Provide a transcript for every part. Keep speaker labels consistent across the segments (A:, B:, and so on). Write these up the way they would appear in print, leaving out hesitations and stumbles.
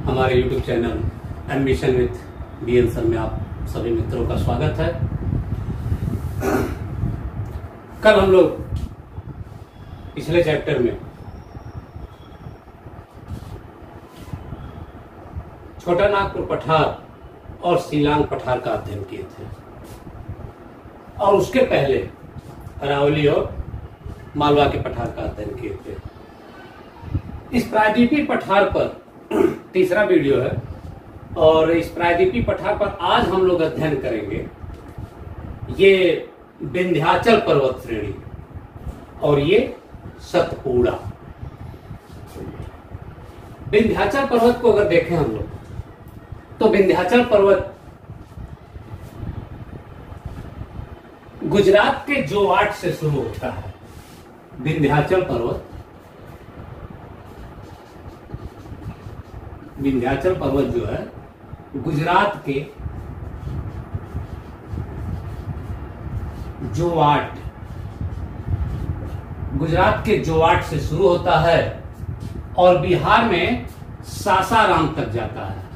A: हमारे YouTube channel ambition with BN sir में आप सभी मित्रों का स्वागत है। कल हम लोग पिछले चैप्टर में छोटा नागपुर पठार और शिलांग पठार का अध्ययन किए थे और उसके पहले अरावली और मालवा के पठार का अध्ययन किए थे। इस प्रायद्वीपीय पठार पर तीसरा वीडियो है और इस प्रायद्वीपीय पठार पर आज हम लोग अध्ययन करेंगे ये विंध्याचल पर्वत श्रेणी और ये सतपुड़ा। विंध्याचल पर्वत को अगर देखें हम लोग तो विंध्याचल पर्वत गुजरात के जोवाट से शुरू होता है। विंध्याचल पर्वत जो है गुजरात के जोवाट से शुरू होता है और बिहार में सासाराम तक जाता है।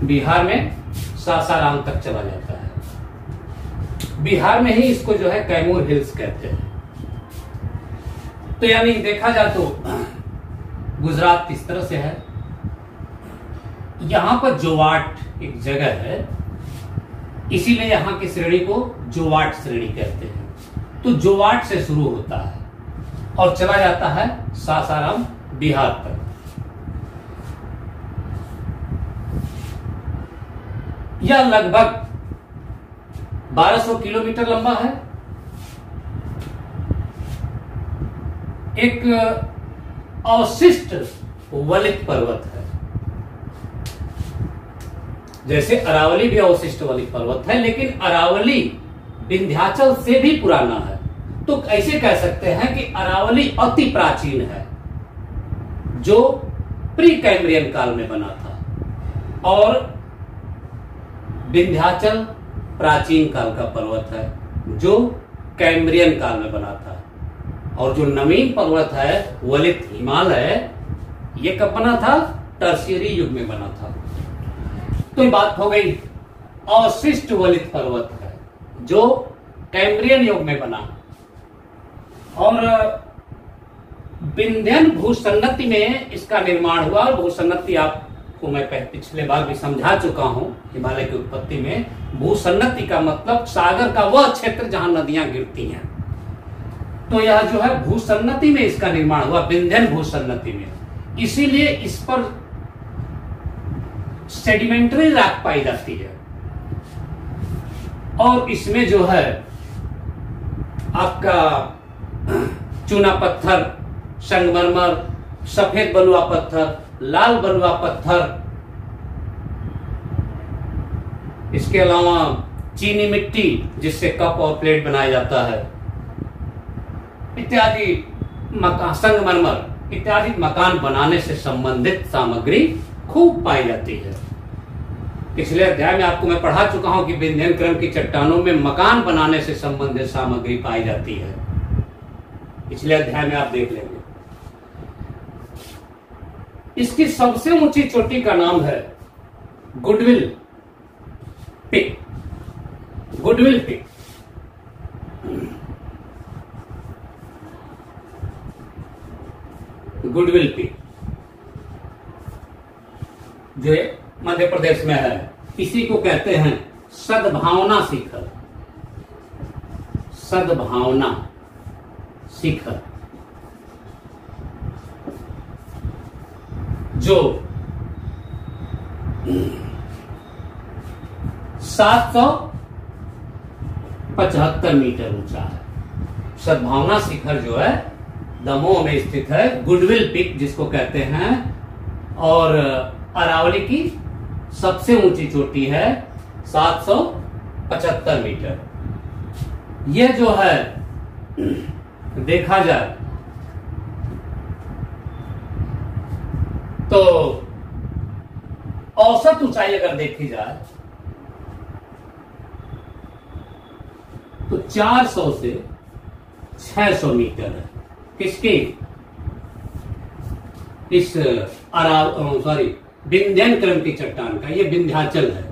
A: बिहार में सासाराम तक चला जाता है। बिहार में ही इसको जो है कैमूर हिल्स कहते हैं। तो यानी देखा जाए तो गुजरात इस तरह से है। यहां पर जोवाट एक जगह है, इसीलिए यहां की श्रेणी को जोवाट श्रेणी कहते हैं। तो जोवाट से शुरू होता है और चला जाता है सासाराम बिहार तक। यह लगभग 1200 किलोमीटर लंबा है। एक अवशिष्ट वलित पर्वत है। जैसे अरावली भी अवशिष्ट वलित पर्वत है, लेकिन अरावली विंध्याचल से भी पुराना है। तो ऐसे कह सकते हैं कि अरावली अति प्राचीन है, जो प्री कैम्ब्रियन काल में बना था, और विंध्याचल प्राचीन काल का पर्वत है जो कैम्ब्रियन काल में बना था। और जो नवीन पर्वत है वलित हिमालय, ये कब बना था? टर्शियरी युग में बना था। तो ये बात हो गई। अवशिष्ट वलित पर्वत है जो कैम्ब्रियन युग में बना। और विंध्यन भूसन्नति में इसका निर्माण हुआ। और भूसन्नति आपको मैं पिछले बार भी समझा चुका हूं। हिमालय की उत्पत्ति में भूसन्नति का मतलब सागर का वह क्षेत्र जहां नदियां गिरती हैं। तो यह जो है भूसन्नति में इसका निर्माण हुआ, विंध्यन भूसन्नति में। इसीलिए इस पर सेडिमेंट्री रॉक पाई जाती है। और इसमें जो है आपका चूना पत्थर, संगमरमर, सफेद बलुआ पत्थर, लाल बलुआ पत्थर, इसके अलावा चीनी मिट्टी जिससे कप और प्लेट बनाया जाता है, इत्यादि संगमरमर इत्यादि मकान बनाने से संबंधित सामग्री खूब पाई जाती है। पिछले अध्याय में आपको मैं पढ़ा चुका हूं कि विंध्यन क्रम की चट्टानों में मकान बनाने से संबंधित सामग्री पाई जाती है। पिछले अध्याय में आप देख लेंगे। इसकी सबसे ऊंची चोटी का नाम है गुडविल पिक। गुडविल पिक जो मध्य प्रदेश में है। इसी को कहते हैं सद्भावना शिखर। सद्भावना शिखर जो 775 मीटर ऊंचा है। सद्भावना शिखर जो है दमोह में स्थित है। गुडविल पिक जिसको कहते हैं। और अरावली की सबसे ऊंची चोटी है 775 मीटर। यह जो है देखा जाए तो औसत ऊंचाई अगर देखी जाए तो 400 से 600 मीटर है। किसकी? इस विंध्यन क्रम की चट्टान का। ये विंध्याचल है,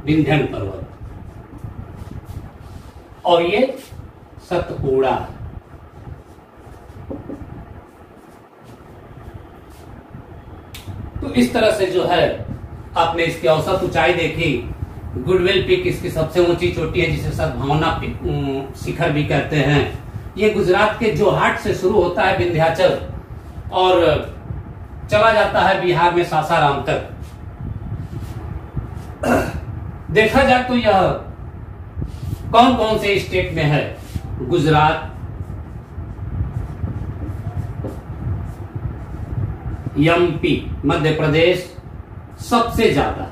A: विंध्यन पर्वत, और ये सतपुड़ा है। तो इस तरह से जो है आपने इसकी औसत ऊंचाई देखी। गुडविल पीक इसकी सबसे ऊंची चोटी है, जिसे सद्भावना शिखर भी कहते हैं। ये गुजरात के जोहाट से शुरू होता है विंध्याचल, और चला जाता है बिहार में सासाराम तक। देखा जाए तो यह कौन कौन से स्टेट में है? गुजरात, एमपी, मध्य प्रदेश सबसे ज्यादा,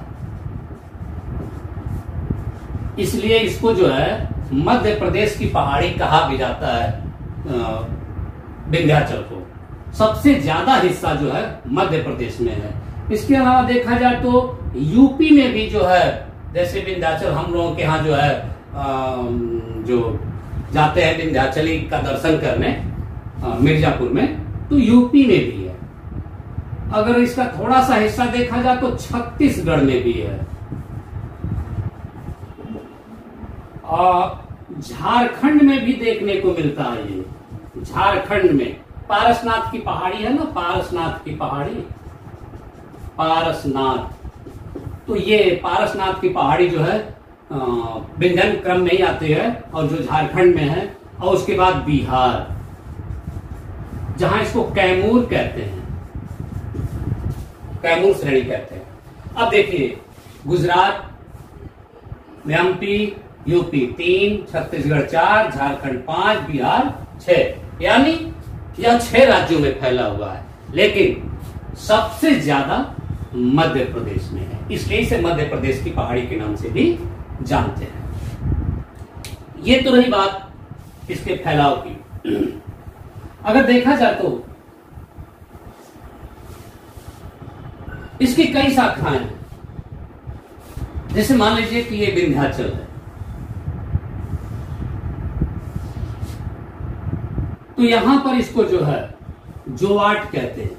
A: इसलिए इसको जो है मध्य प्रदेश की पहाड़ी कहा भी जाता है। विंध्याचल को सबसे ज्यादा हिस्सा जो है मध्य प्रदेश में है। इसके अलावा देखा जाए तो यूपी में भी जो है, जैसे विंध्याचल हम लोगों के यहाँ जो है जो जाते हैं विंध्याचली का दर्शन करने मिर्जापुर में, तो यूपी में भी है। अगर इसका थोड़ा सा हिस्सा देखा जाए तो छत्तीसगढ़ में भी है, और झारखंड में भी देखने को मिलता है। ये झारखंड में पारसनाथ की पहाड़ी है ना, पारसनाथ की पहाड़ी, पारसनाथ, तो ये पारसनाथ की पहाड़ी जो है विंध्यन क्रम में ही आती है, और जो झारखंड में है। और उसके बाद बिहार, जहां इसको कैमूर कहते हैं, कैमूर श्रेणी कहते हैं। अब देखिए, गुजरात, एमपी, यूपी 3, छत्तीसगढ़ 4, झारखंड 5, बिहार 6, यानी यह 6 राज्यों में फैला हुआ है। लेकिन सबसे ज्यादा मध्य प्रदेश में है, इसलिए इसे मध्य प्रदेश की पहाड़ी के नाम से भी जानते हैं। ये तो रही बात इसके फैलाव की। अगर देखा जाए तो इसकी कई शाखाएं हैं। जैसे मान लीजिए कि ये विंध्याचल है, तो यहां पर इसको जो है जोवाट कहते हैं,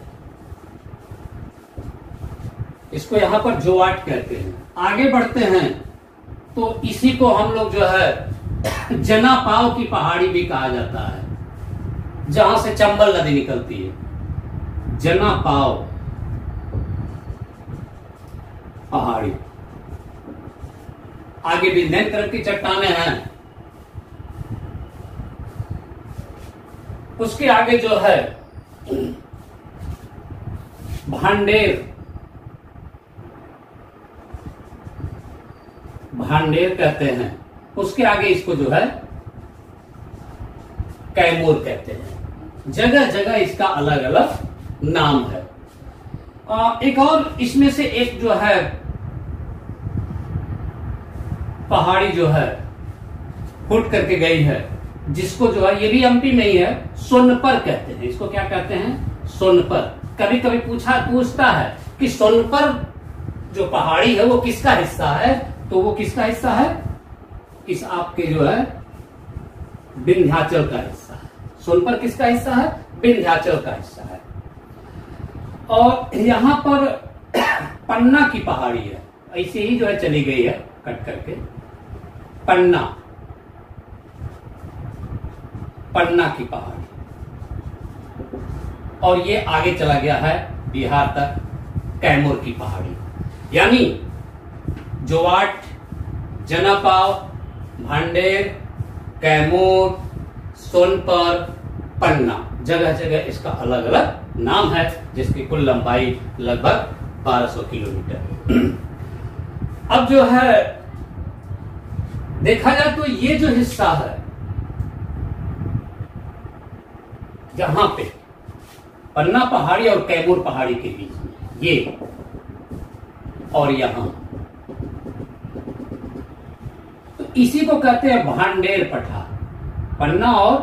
A: इसको यहां पर जोवाट कहते हैं। आगे बढ़ते हैं तो इसी को हम लोग जो है जनापाव की पहाड़ी भी कहा जाता है, जहां से चंबल नदी निकलती है। जनापाव पहाड़ी, आगे विंध्यन क्रम की चट्टानें हैं। उसके आगे जो है भांडेर, भांडेर कहते हैं। उसके आगे इसको जो है कैमूर कहते हैं। जगह जगह इसका अलग अलग नाम है। एक और इसमें से एक जो है पहाड़ी जो है फुट करके गई है, जिसको जो है ये भी एमपी में ही है, सोनपर कहते हैं। इसको क्या कहते हैं? सोनपर। कभी कभी पूछता है कि सोनपर जो पहाड़ी है वो किसका हिस्सा है, तो वो किसका हिस्सा है? इस आपके जो है विंध्याचल का हिस्सा है। सोनपर किसका हिस्सा है? विंध्याचल का हिस्सा है। और यहां पर पन्ना की पहाड़ी है, ऐसे ही जो है चली गई है कट करके। पन्ना, पन्ना की पहाड़ी, और ये आगे चला गया है बिहार तक, कैमूर की पहाड़ी। यानी जोवाट, जनापाव, भांडेर, कैमूर, सोनपर, पन्ना, जगह जगह इसका अलग अलग नाम है, जिसकी कुल लंबाई लगभग 1200 किलोमीटर। अब जो है देखा जाए तो ये जो हिस्सा है जहां पे पन्ना पहाड़ी और कैमूर पहाड़ी के बीच में, ये और यहां, तो इसी को कहते हैं भांडेर पठार। पन्ना और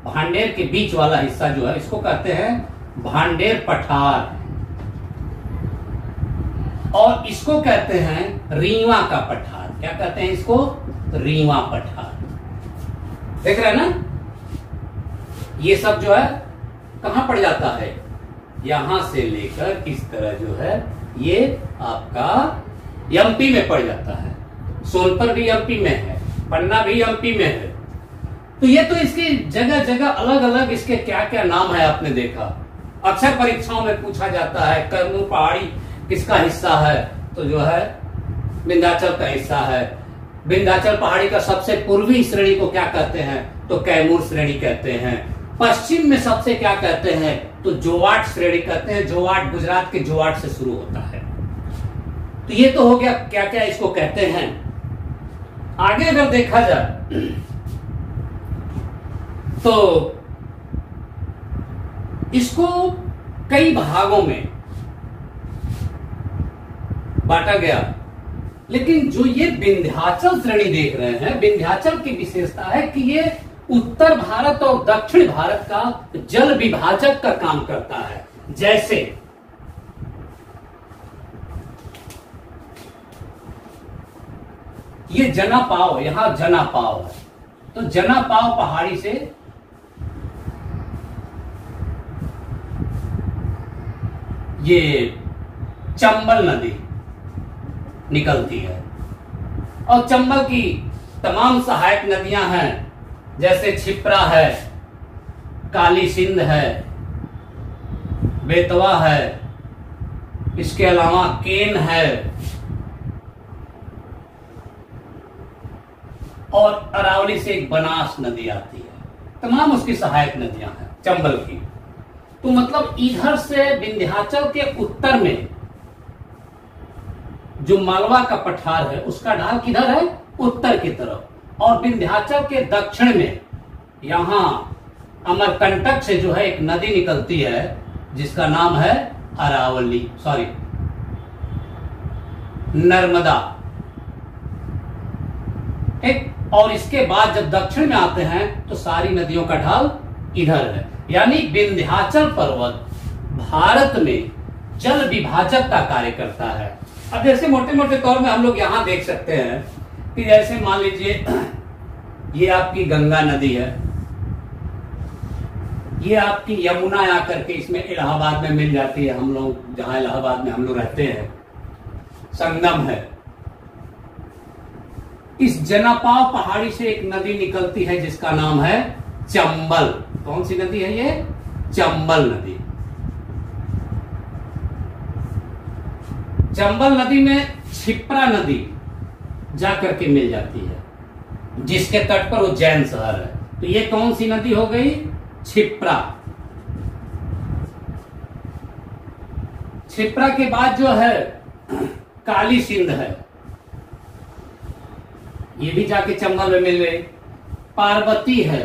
A: भांडेर के बीच वाला हिस्सा जो है इसको कहते हैं भांडेर पठार, और इसको कहते हैं रीवा का पठार। क्या कहते हैं इसको? रीवा पठार। देख रहे हैं ना, ये सब जो है कहां पड़ जाता है, यहां से लेकर इस तरह जो है ये आपका एमपी में पड़ जाता है। सोनपुर भी एमपी में है, पन्ना भी एमपी में है। तो ये तो इसकी जगह जगह अलग अलग इसके क्या क्या नाम है आपने देखा। अक्सर परीक्षाओं में पूछा जाता है कैमूर पहाड़ी किसका हिस्सा है, तो जो है विंध्याचल का हिस्सा है। विंध्याचल पहाड़ी का सबसे पूर्वी श्रेणी को क्या कहते हैं, तो कैमूर श्रेणी कहते हैं। पश्चिम में सबसे क्या कहते हैं, तो जोवाट श्रेणी कहते हैं। जोवाट गुजरात के जोवाट से शुरू होता है। तो ये तो हो गया क्या क्या इसको कहते हैं। आगे अगर देखा जाए तो इसको कई भागों में बांटा गया, लेकिन जो ये विंध्याचल श्रेणी देख रहे हैं, विंध्याचल की विशेषता है कि ये उत्तर भारत और दक्षिण भारत का जल विभाजक का काम करता है। जैसे ये जनापाव, यहां जनापाव है, तो जनापाव पहाड़ी से ये चंबल नदी निकलती है, और चंबल की तमाम सहायक नदियां हैं, जैसे छिप्रा है, काली सिंध है, बेतवा है, इसके अलावा केन है, और अरावली से एक बनास नदी आती है। तमाम उसकी सहायक नदियां हैं चंबल की। तो मतलब इधर से विंध्याचल के उत्तर में जो मालवा का पठार है उसका ढाल किधर है, उत्तर की तरफ, और विंध्याचल के दक्षिण में यहां अमरकंटक से जो है एक नदी निकलती है जिसका नाम है अरावली, सॉरी नर्मदा। एक और इसके बाद जब दक्षिण में आते हैं तो सारी नदियों का ढाल इधर है। यानी विंध्याचल पर्वत भारत में जल विभाजक का कार्य करता है। अब जैसे मोटे मोटे तौर में हम लोग यहां देख सकते हैं कि जैसे मान लीजिए ये आपकी गंगा नदी है, ये आपकी यमुना आकर के इसमें इलाहाबाद में मिल जाती है। हम लोग जहां इलाहाबाद में हम लोग रहते हैं, संगम है। इस जनापाव पहाड़ी से एक नदी निकलती है जिसका नाम है चंबल। कौन सी नदी है ये, चंबल नदी। चंबल नदी में छिप्रा नदी जाकर के मिल जाती है जिसके तट पर उज्जैन शहर है। तो ये कौन सी नदी हो गई, छिप्रा। छिप्रा के बाद जो है काली सिंध है, ये भी जाके चंबल में मिल गई। पार्वती है,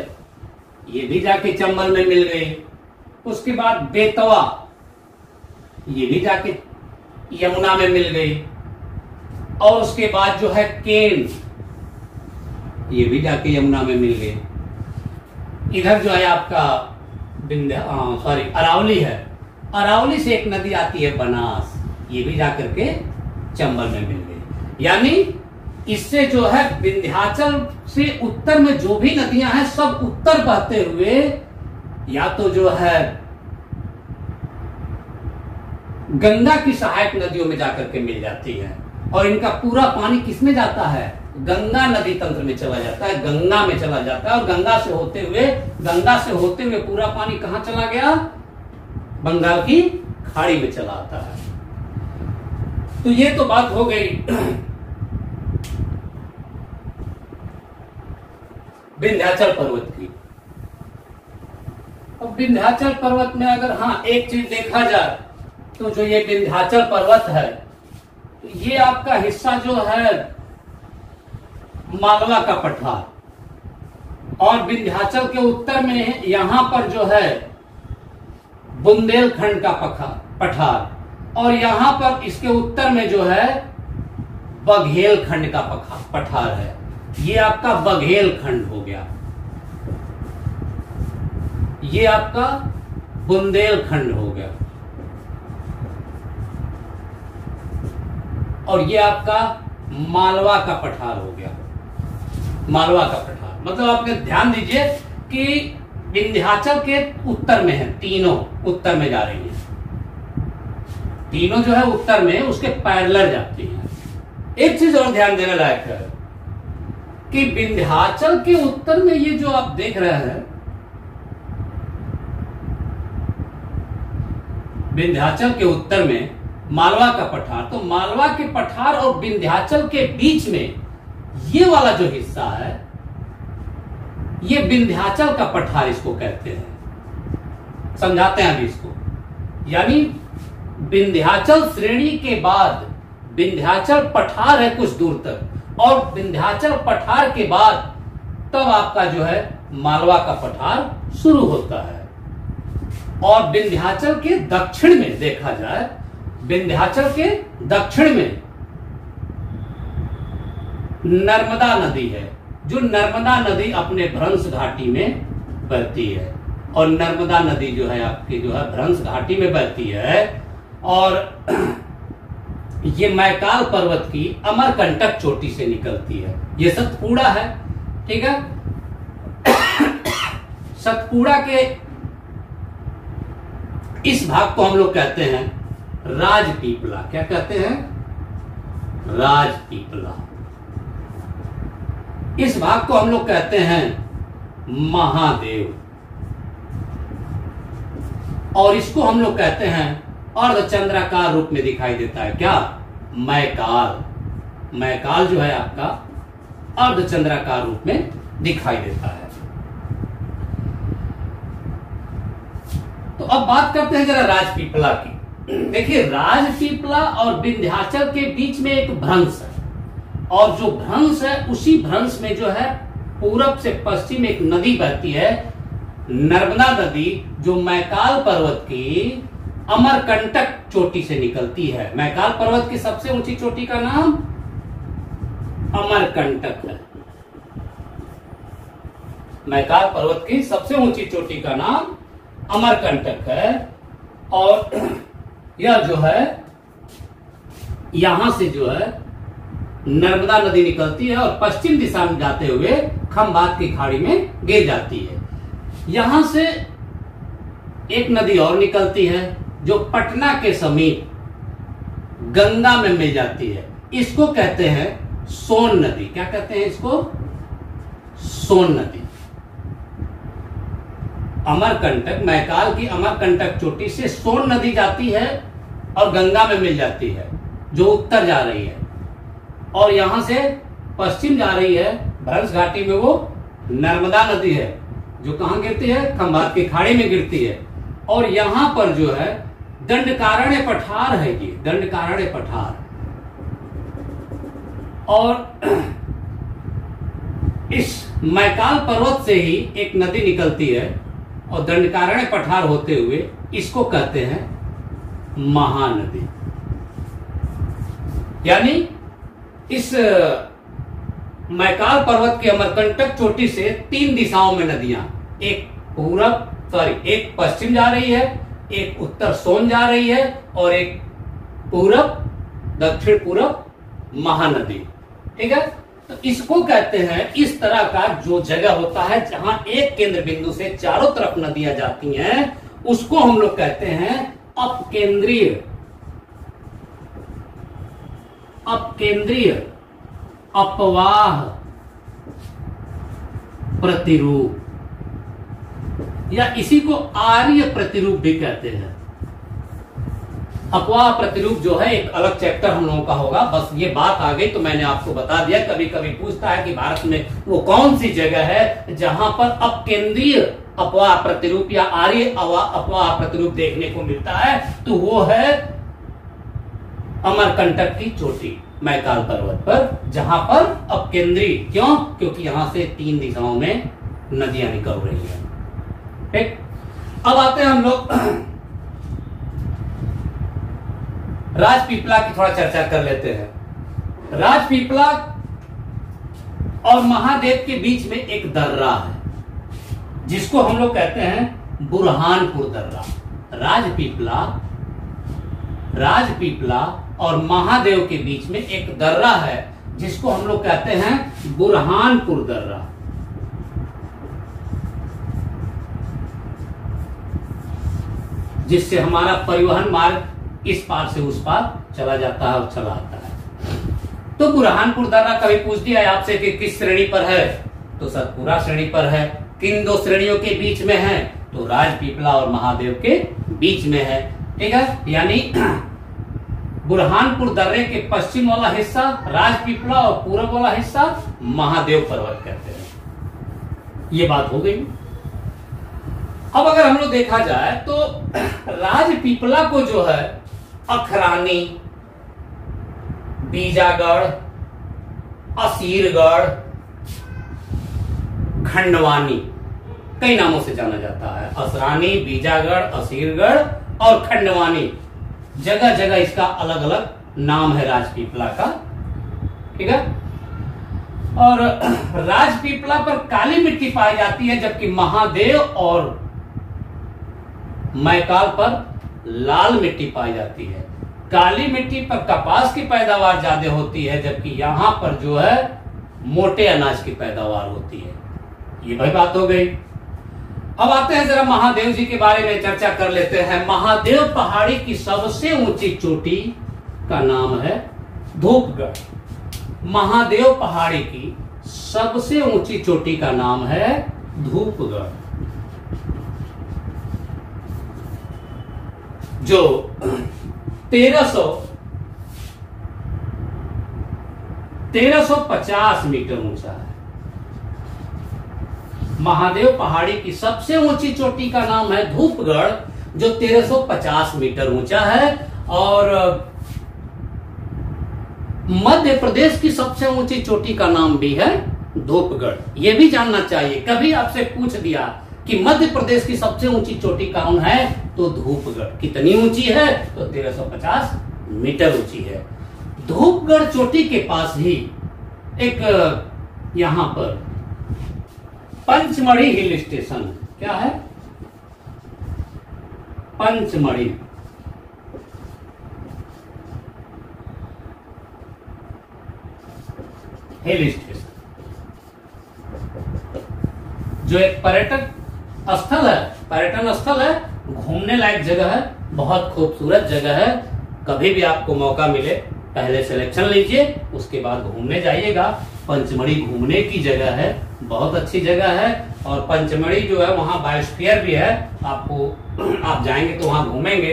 A: ये भी जाके चंबल में मिल गई। उसके बाद बेतवा, ये भी जाके यमुना में मिल गई। और उसके बाद जो है केन, ये भी जाके यमुना में मिल गई। इधर जो है आपका अरावली है। अरावली से एक नदी आती है बनास, ये भी जाकर के चंबल में मिल गई। यानी इससे जो है विंध्याचल से उत्तर में जो भी नदियां हैं सब उत्तर बहते हुए या तो जो है गंगा की सहायक नदियों में जाकर के मिल जाती है, और इनका पूरा पानी किसमें जाता है, गंगा नदी तंत्र में चला जाता है, गंगा में चला जाता है। और गंगा से होते हुए पूरा पानी कहां चला गया, बंगाल की खाड़ी में चला आता है। तो ये तो बात हो गई विंध्याचल पर्वत की। अब विंध्याचल पर्वत में अगर हाँ एक चीज देखा जाए तो जो ये विंध्याचल पर्वत है, तो ये आपका हिस्सा जो है मालवा का पठार, और विंध्याचल के उत्तर में यहां पर जो है बुंदेलखंड का पठार, और यहां पर इसके उत्तर में जो है बघेलखंड का पठार है। ये आपका बघेलखंड हो गया, ये आपका बुंदेलखंड हो गया, और ये आपका मालवा का पठार हो गया। मालवा का पठार मतलब आपने ध्यान दीजिए कि विंध्याचल के उत्तर में है, तीनों उत्तर में जा रही है, तीनों जो है उत्तर में उसके पैरेलल जाती है। एक चीज और ध्यान देने लायक है कि विंध्याचल के उत्तर में ये जो आप देख रहे हैं, विंध्याचल के उत्तर में मालवा का पठार, तो मालवा के पठार और विंध्याचल के बीच में ये वाला जो हिस्सा है, ये विंध्याचल का पठार इसको कहते हैं। समझाते हैं अभी इसको। यानी विंध्याचल श्रेणी के बाद विंध्याचल पठार है कुछ दूर तक, और विंध्याचल पठार के बाद तब आपका जो है मालवा का पठार शुरू होता है। और विंध्याचल के दक्षिण में देखा जाए, विंध्याचल के दक्षिण में नर्मदा नदी है, जो नर्मदा नदी अपने भ्रंश घाटी में बहती है। और नर्मदा नदी जो है आपकी जो है भ्रंश घाटी में बहती है, और ये मैकाल पर्वत की अमरकंटक चोटी से निकलती है। ये सतपुड़ा है, ठीक है। सतपुड़ा के इस भाग को हम लोग कहते हैं राजपीपला। क्या कहते हैं? राजपीपला। इस भाग को हम लोग कहते हैं महादेव, और इसको हम लोग कहते हैं अर्धचंद्राकार रूप में दिखाई देता है। क्या? मैकाल। मैकाल जो है आपका अर्धचंद्राकार रूप में दिखाई देता है। तो अब बात करते हैं जरा राजपीपला की। देखिए, राजपीपला और विंध्याचल के बीच में एक भ्रंश है, और जो भ्रंश है उसी भ्रंश में जो है पूरब से पश्चिम एक नदी बहती है, नर्मदा नदी, जो मैकाल पर्वत की अमरकंटक चोटी से निकलती है। मैकाल पर्वत की सबसे ऊंची चोटी का नाम अमरकंटक है। मैकाल पर्वत की सबसे ऊंची चोटी का नाम अमरकंटक है, और यह जो है यहां से जो है नर्मदा नदी निकलती है और पश्चिम दिशा में जाते हुए खंभात की खाड़ी में गिर जाती है। यहां से एक नदी और निकलती है जो पटना के समीप गंगा में मिल जाती है। इसको कहते हैं सोन नदी। क्या कहते हैं इसको? सोन नदी। अमरकंटक, मैकाल की अमरकंटक चोटी से सोन नदी जाती है और गंगा में मिल जाती है, जो उत्तर जा रही है, और यहां से पश्चिम जा रही है भ्रंश घाटी में, वो नर्मदा नदी है जो कहां गिरती है? खंभात की खाड़ी में गिरती है। और यहां पर जो है दंडकारण्य पठार है, ये दंडकारण्य पठार। और इस मैकाल पर्वत से ही एक नदी निकलती है और दंडकारण्य पठार होते हुए इसको कहते हैं महानदी। यानी इस मैकाल पर्वत की अमरकंटक चोटी से तीन दिशाओं में नदियां, एक पश्चिम जा रही है, एक उत्तर सोन जा रही है, और एक पूरब दक्षिण पूरब महानदी। ठीक है। तो इसको कहते हैं, इस तरह का जो जगह होता है जहां एक केंद्र बिंदु से चारों तरफ नदियां जाती हैं, उसको हम लोग कहते हैं अपकेंद्रीय अपवाह प्रतिरूप, या इसी को आर्य प्रतिरूप भी कहते हैं। अपवाह प्रतिरूप जो है एक अलग चैप्टर हम लोगों का होगा, बस ये बात आ गई तो मैंने आपको बता दिया। कभी कभी पूछता है कि भारत में वो कौन सी जगह है जहां पर अपकेंद्रीय अपवाह प्रतिरूप या आर्य अपवाह प्रतिरूप देखने को मिलता है, तो वो है अमरकंटक की चोटी मैकाल पर्वत पर, जहां पर अपकेंद्रीय। क्यों? क्योंकि यहां से तीन दिशाओं में नदियां निकल रही है। ठीक। अब आते हैं हम लोग राजपीपला की थोड़ा चर्चा कर लेते हैं। राजपीपला और महादेव के बीच में एक दर्रा है जिसको हम लोग कहते हैं बुरहानपुर दर्रा। राजपीपला और महादेव के बीच में एक दर्रा है जिसको हम लोग कहते हैं बुरहानपुर दर्रा। जिससे हमारा परिवहन मार्ग इस पार से उस पार चला जाता है और चला आता है। तो बुरहानपुर दर्रा कभी पूछ दिया है आपसे कि किस श्रेणी पर है, तो सतपुड़ा श्रेणी पर है। किन दो श्रेणियों के बीच में है, तो राजपीपला और महादेव के बीच में है। ठीक है, यानी बुरहानपुर दर्रे के पश्चिम वाला हिस्सा राजपीपला और पूर्व वाला हिस्सा महादेव पर्वत कहते हैं। ये बात हो गई। अब अगर हम लोग देखा जाए तो राजपीपला को जो है अखरानी, बीजागढ़, असीरगढ़, खंडवानी कई नामों से जाना जाता है। असरानी, बीजागढ़, असीरगढ़ और खंडवानी, जगह जगह इसका अलग अलग नाम है राजपीपला का। ठीक है, और राजपीपला पर काली मिट्टी पाई जाती है, जबकि महादेव और मैकाल पर लाल मिट्टी पाई जाती है। काली मिट्टी पर कपास की पैदावार ज्यादा होती है, जबकि यहां पर जो है मोटे अनाज की पैदावार होती है। ये भाई बात हो गई। अब आते हैं जरा महादेव जी के बारे में चर्चा कर लेते हैं। महादेव पहाड़ी की सबसे ऊंची चोटी का नाम है धूपगढ़। महादेव पहाड़ी की सबसे ऊंची चोटी का नाम है धूपगढ़, जो 1350 मीटर ऊंचा है। महादेव पहाड़ी की सबसे ऊंची चोटी का नाम है धूपगढ़, जो 1350 मीटर ऊंचा है। और मध्य प्रदेश की सबसे ऊंची चोटी का नाम भी है धूपगढ़। यह भी जानना चाहिए, कभी आपसे पूछ दिया कि मध्य प्रदेश की सबसे ऊंची चोटी कौन है, तो धूपगढ़। कितनी ऊंची है, तो 1350 मीटर ऊंची है। धूपगढ़ चोटी के पास ही एक यहां पर पंचमढ़ी हिल स्टेशन, क्या है, पंचमढ़ी हिल स्टेशन, जो एक पर्यटन स्थल है, घूमने लायक जगह है, बहुत खूबसूरत जगह है। कभी भी आपको मौका मिले पहले सिलेक्शन लीजिए, उसके बाद घूमने जाइएगा। पंचमढ़ी घूमने की जगह है, बहुत अच्छी जगह है। और पंचमढ़ी जो है वहां बायोस्फीयर भी है, आप जाएंगे तो वहां घूमेंगे।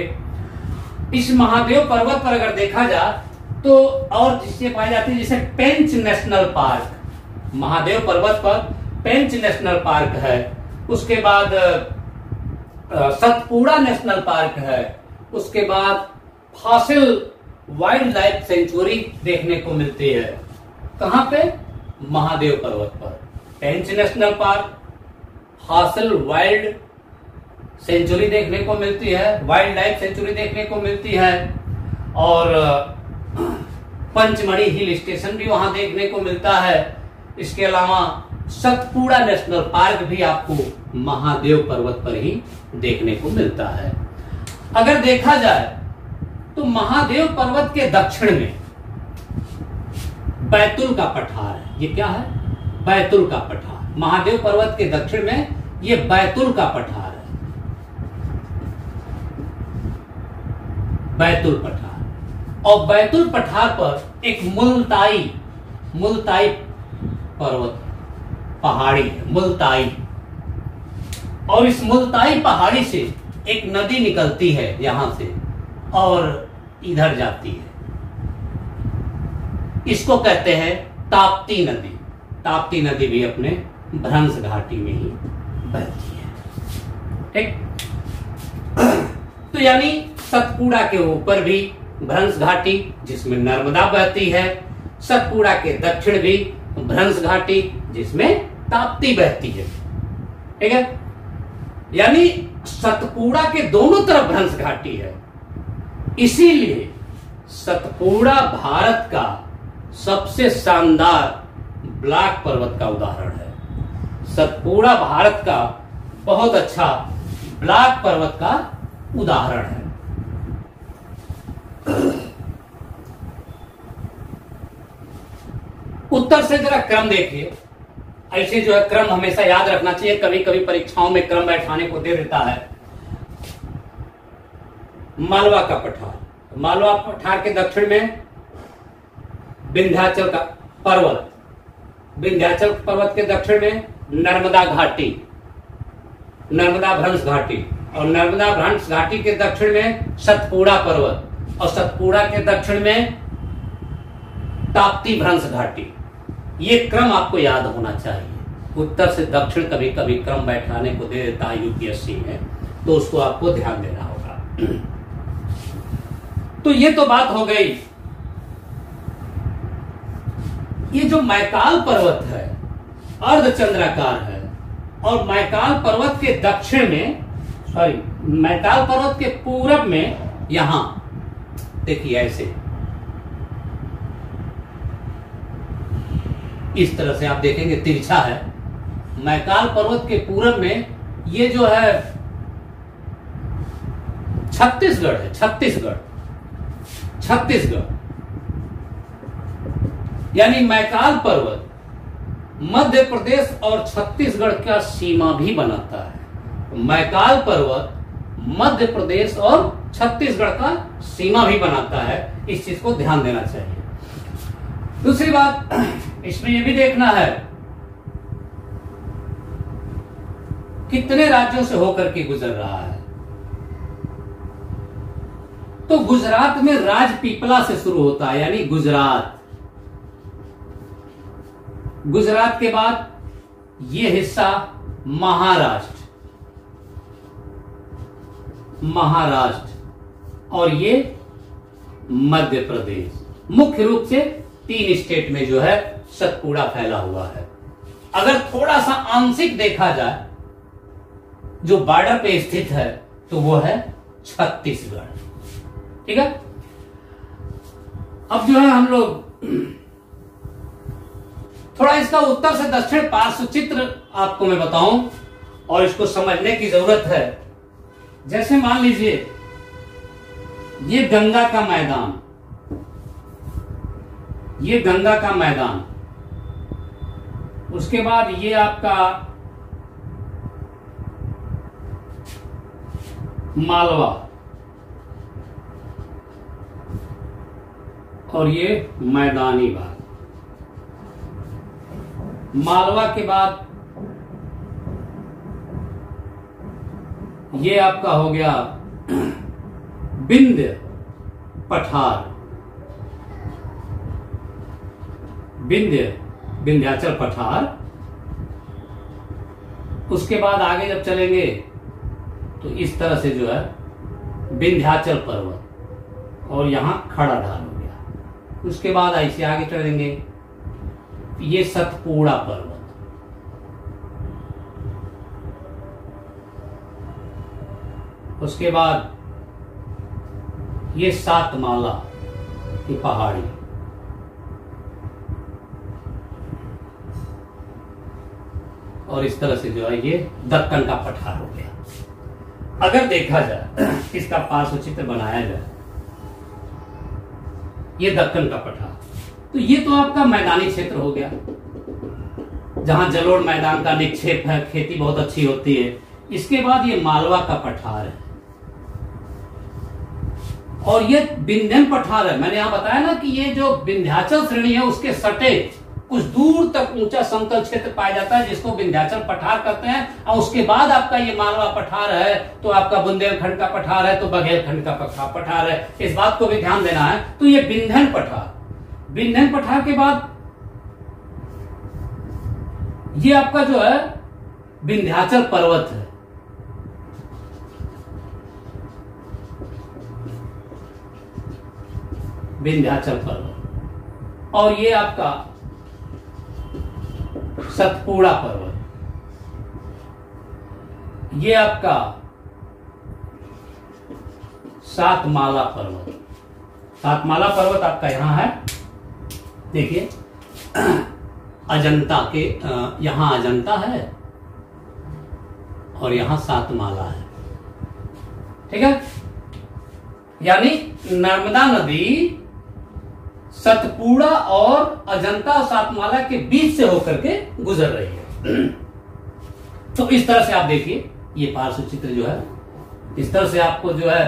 A: इस महादेव पर्वत पर अगर देखा जाए तो और चीजें पाई जाती है, जैसे पेंच नेशनल पार्क। महादेव पर्वत पर पेंच नेशनल पार्क है, उसके बाद सतपुड़ा नेशनल पार्क है, उसके बाद फॉसिल वाइल्ड लाइफ सेंचुरी देखने को मिलती है। कहां पे, महादेव पर्वत पर Pench national park, fossil wild sanctuary देखने को मिलती है, वाइल्ड लाइफ सेंचुरी देखने को मिलती है। और पंचमढ़ी हिल स्टेशन भी वहां देखने को मिलता है। इसके अलावा सतपुड़ा नेशनल पार्क भी आपको महादेव पर्वत पर ही देखने को मिलता है। अगर देखा जाए तो महादेव पर्वत के दक्षिण में बैतुल का पठार है। ये क्या है, बैतुल का पठार। महादेव पर्वत के दक्षिण में ये बैतुल का पठार है, बैतुल पठार। और बैतुल पठार पर एक मुल्ताई पर्वत पहाड़ी है, मुल्ताई। और इस मुल्ताई पहाड़ी से एक नदी निकलती है यहां से और इधर जाती है। इसको कहते हैं ताप्ती नदी। ताप्ती नदी भी अपने भ्रंश घाटी में ही बहती है। ठीक, तो यानी सतपुड़ा के ऊपर भी भ्रंश घाटी जिसमें नर्मदा बहती है, सतपुड़ा के दक्षिण भी भ्रंश घाटी जिसमें ताप्ती बहती है। ठीक है, यानी सतपुड़ा के दोनों तरफ भ्रंश घाटी है। इसीलिए सतपुड़ा भारत का सबसे शानदार ब्लैक पर्वत का उदाहरण है। सतपुड़ा भारत का बहुत अच्छा ब्लैक पर्वत का उदाहरण है। उत्तर से जरा क्रम देखिए। ऐसे जो है क्रम हमेशा याद रखना चाहिए, कभी कभी परीक्षाओं में क्रम बैठाने को दे देता है। मालवा का पठार, मालवा पठार के दक्षिण में विंध्याचल का पर्वत, विंध्याचल पर्वत के दक्षिण में नर्मदा घाटी, नर्मदा भ्रंश घाटी, और नर्मदा भ्रंश घाटी के दक्षिण में सतपुड़ा पर्वत, और सतपुड़ा के दक्षिण में ताप्ती भ्रंश घाटी। ये क्रम आपको याद होना चाहिए। उत्तर से दक्षिण कभी कभी क्रम बैठाने को दे देता है यूपीएससी में, तो उसको आपको ध्यान देना होगा। तो ये तो बात हो गई। ये जो मैकाल पर्वत है अर्धचंद्राकार है, और मैकाल पर्वत के दक्षिण में, सॉरी, मैकाल पर्वत के पूरब में यहां देखिए ऐसे इस तरह से आप देखेंगे तिरछा है। मैकाल पर्वत के पूरब में ये जो है छत्तीसगढ़ है, छत्तीसगढ़, छत्तीसगढ़, यानी मैकाल पर्वत मध्य प्रदेश और छत्तीसगढ़ का सीमा भी बनाता है। मैकाल पर्वत मध्य प्रदेश और छत्तीसगढ़ का सीमा भी बनाता है। इस चीज को ध्यान देना चाहिए। दूसरी बात, इसमें यह भी देखना है कितने राज्यों से होकर के गुजर रहा है। तो गुजरात में राजपीपला से शुरू होता है, यानी गुजरात। गुजरात के बाद यह हिस्सा महाराष्ट्र, महाराष्ट्र, और ये मध्य प्रदेश। मुख्य रूप से 3 स्टेट में जो है सतपुड़ा फैला हुआ है। अगर थोड़ा सा आंशिक देखा जाए जो बॉर्डर पे स्थित है तो वो है छत्तीसगढ़। ठीक है। अब जो है हम लोग थोड़ा इसका उत्तर से दक्षिण पार्श्व चित्र आपको मैं बताऊं और इसको समझने की जरूरत है। जैसे मान लीजिए ये गंगा का मैदान, ये गंगा का मैदान, उसके बाद ये आपका मालवा, और ये मैदानी भाग। मालवा के बाद ये आपका हो गया विंध्य पठार, विंध्याचल पठार। उसके बाद आगे जब चलेंगे तो इस तरह से जो है विंध्याचल पर्वत, और यहां खड़ा ढाल हो गया। उसके बाद ऐसे आगे चलेंगे, ये सतपुड़ा पर्वत, उसके बाद ये सातमाला की पहाड़ी, और इस तरह से जो है ये दक्कन का पठार हो गया। अगर देखा जाए इसका पार्श्व चित्र बनाया जाए, ये दक्कन का पठार, तो ये तो आपका मैदानी क्षेत्र हो गया जहां जलोढ़ मैदान का निक्षेप है, खेती बहुत अच्छी होती है। इसके बाद ये मालवा का पठार है, और ये विंध्यन पठार है। मैंने यहां बताया ना कि ये जो विंध्याचल श्रेणी है उसके सटे कुछ दूर तक ऊंचा समतल क्षेत्र पाया जाता है जिसको विंध्याचल पठार कहते हैं। और उसके बाद आपका ये मालवा पठार है तो आपका बुंदेलखंड का पठार है, तो बघेलखंड का पठार है। इस बात को भी ध्यान देना है। तो ये विंध्यन पठार, विंध्यन पठार के बाद ये आपका जो है विंध्याचल पर्वत है। विंध्याचल पर्वत, और ये आपका सतपुड़ा पर्वत, ये आपका सातमाला पर्वत। सातमाला पर्वत आपका यहां है, देखिए अजंता के यहां अजंता है और यहां सातमाला है। ठीक है, यानी नर्मदा नदी सतपुड़ा और अजंता और सातमाला के बीच से होकर के गुजर रही है। तो इस तरह से आप देखिए ये पार्श्व चित्र जो है, इस तरह से आपको जो है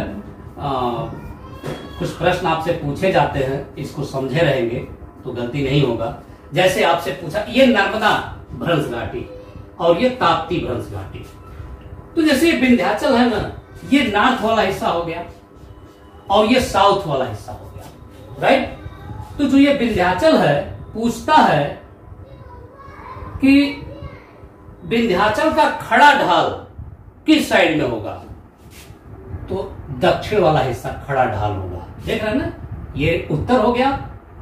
A: कुछ प्रश्न आपसे पूछे जाते हैं, इसको समझे रहेंगे तो गलती नहीं होगा। जैसे आपसे पूछा ये नर्मदा भ्रंश घाटी और ये ताप्ती भ्रंश घाटी, तो जैसे ये विंध्याचल है ना, ये नॉर्थ वाला हिस्सा हो गया और ये साउथ वाला हिस्सा हो गया, राइट। तो जो ये विंध्याचल है पूछता है कि विंध्याचल का खड़ा ढाल किस साइड में होगा, तो दक्षिण वाला हिस्सा खड़ा ढाल होगा। देख रहे हैं ना, ये उत्तर हो गया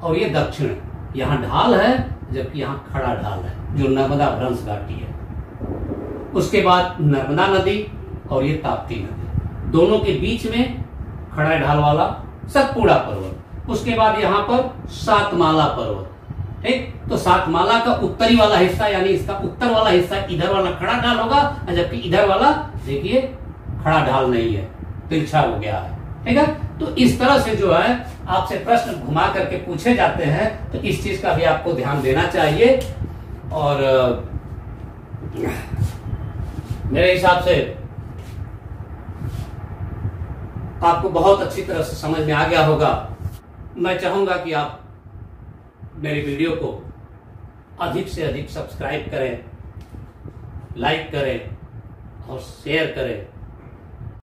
A: और ये दक्षिण, यहां ढाल है जबकि यहां खड़ा ढाल है, जो नर्मदा भ्रंश घाटी है। उसके बाद नर्मदा नदी और ये ताप्ती नदी, दोनों के बीच में खड़ा ढाल वाला सतपुड़ा पर्वत। उसके बाद यहां पर सातमाला पर्वत, ठीक। तो सातमाला का उत्तरी वाला हिस्सा, यानी इसका उत्तर वाला हिस्सा, इधर वाला खड़ा ढाल होगा, जबकि इधर वाला देखिए खड़ा ढाल नहीं है, तिरछा हो गया है, ठीक है। तो इस तरह से जो है आपसे प्रश्न घुमा करके पूछे जाते हैं, तो इस चीज का भी आपको ध्यान देना चाहिए। और मेरे हिसाब से आपको बहुत अच्छी तरह से समझ में आ गया होगा। मैं चाहूंगा कि आप मेरी वीडियो को अधिक से अधिक सब्सक्राइब करें, लाइक करें और शेयर करें।